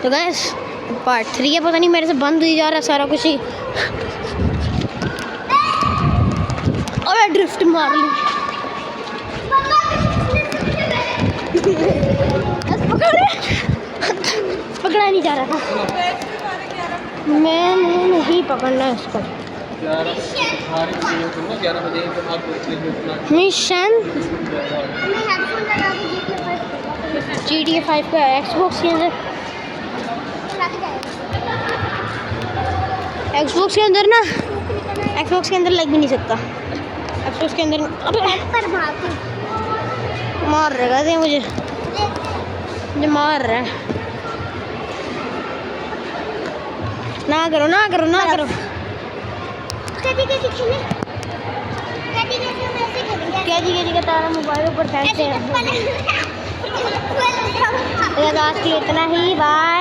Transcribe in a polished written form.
तो guys part 3 है, पता नहीं मेरे से बंद ही जा रहा है सारा कुछ ही। और ड्रिफ्ट मार ली। पकड़ा नहीं जा रहा था। मैंने नहीं पकड़ना इसको। मिशन GTA 5 का एक्सबॉक्स के अंदर ना, एक्सबॉक्स के अंदर लग भी नहीं सकता। एक्सबॉक्स के अंदर मार रहा है मुझे मार रहा है। ना करो ना करो ना करो। कैदी का तारा मोबाइल ऊपर फेंकते हैं। आज के इतना ही, बाय।